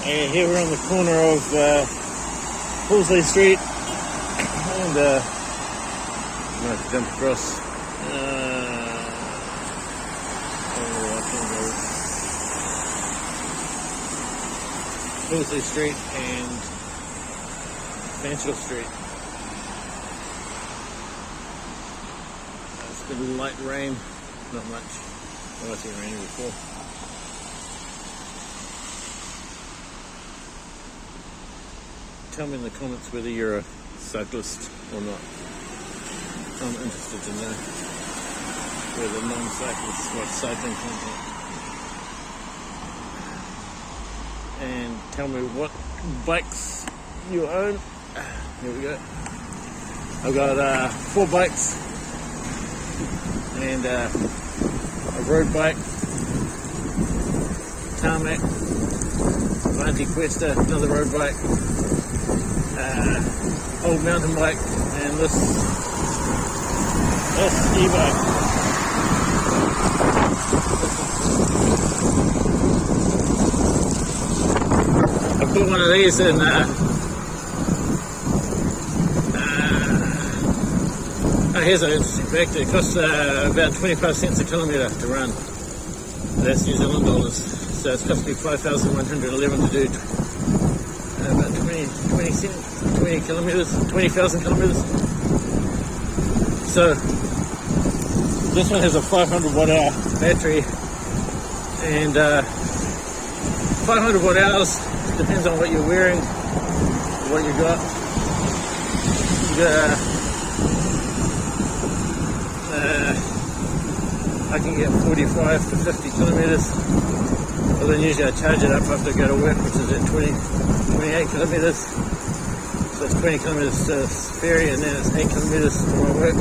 And here we're on the corner of Horsley Street and I'm going to jump across. Horsley Street and Fanshawe Street. It's been light rain, not much. Oh, I've seen raining before. Tell me in the comments whether you're a cyclist or not. I'm interested to know whether non-cyclists watch cycling content. And tell me what bikes you own. Here we go. I've got 4 bikes and a road bike, tarmac, Avanti Questa, another road bike, old mountain bike, and this e-bike. I bought one of these in here's an interesting fact. It costs about 25 cents a kilometre to run. That's New Zealand dollars. So it's cost me 5,111 to do about 20 kilometres, 20,000 kilometres. So this one has a 500 watt hour battery, and 500 watt hours depends on what you're wearing, what you got. I can get 45 to 50 kilometres. Well, then usually I charge it up after I go to work, which is at 28 kilometres. So it's 20 kilometres to ferry, and then it's 8 kilometres to my work.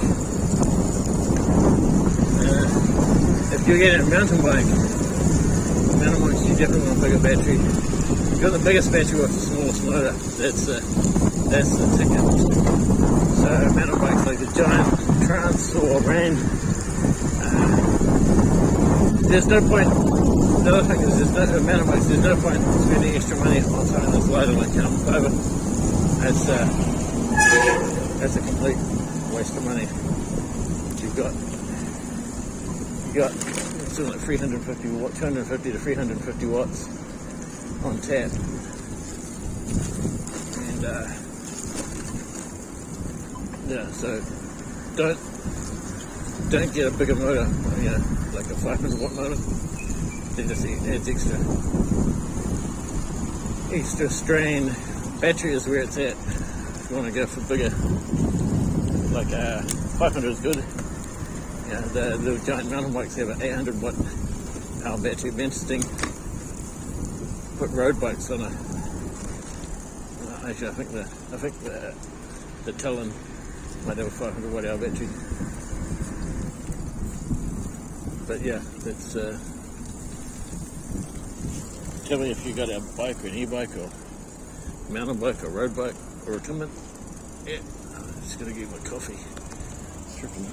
If you're getting a mountain bikes, you definitely want a bigger battery. You've got the biggest battery with the smallest motor. That's the ticket. So mountain bikes like the Giant Trance or Ran, there's no point. The other thing is, mountain bikes, there's no point spending extra money on something that's lighter like carbon fibre. That's a complete waste of money. You've got something like 350 watts, 250 to 350 watts on tap, and yeah. So don't get a bigger motor, like a 500 watt motor. It just adds extra strain. Battery is where it's at. If you want to go for bigger, like 500 is good. The little giant mountain bikes have an 800 watt power battery. It'd be interesting to put road bikes on a. Actually, I think the Talon might have a 500 watt hour battery. But yeah, that's. Tell me if you got a bike or an e-bike or mountain bike or road bike or a commute. Yeah, I'm just gonna get my coffee. It's tripping.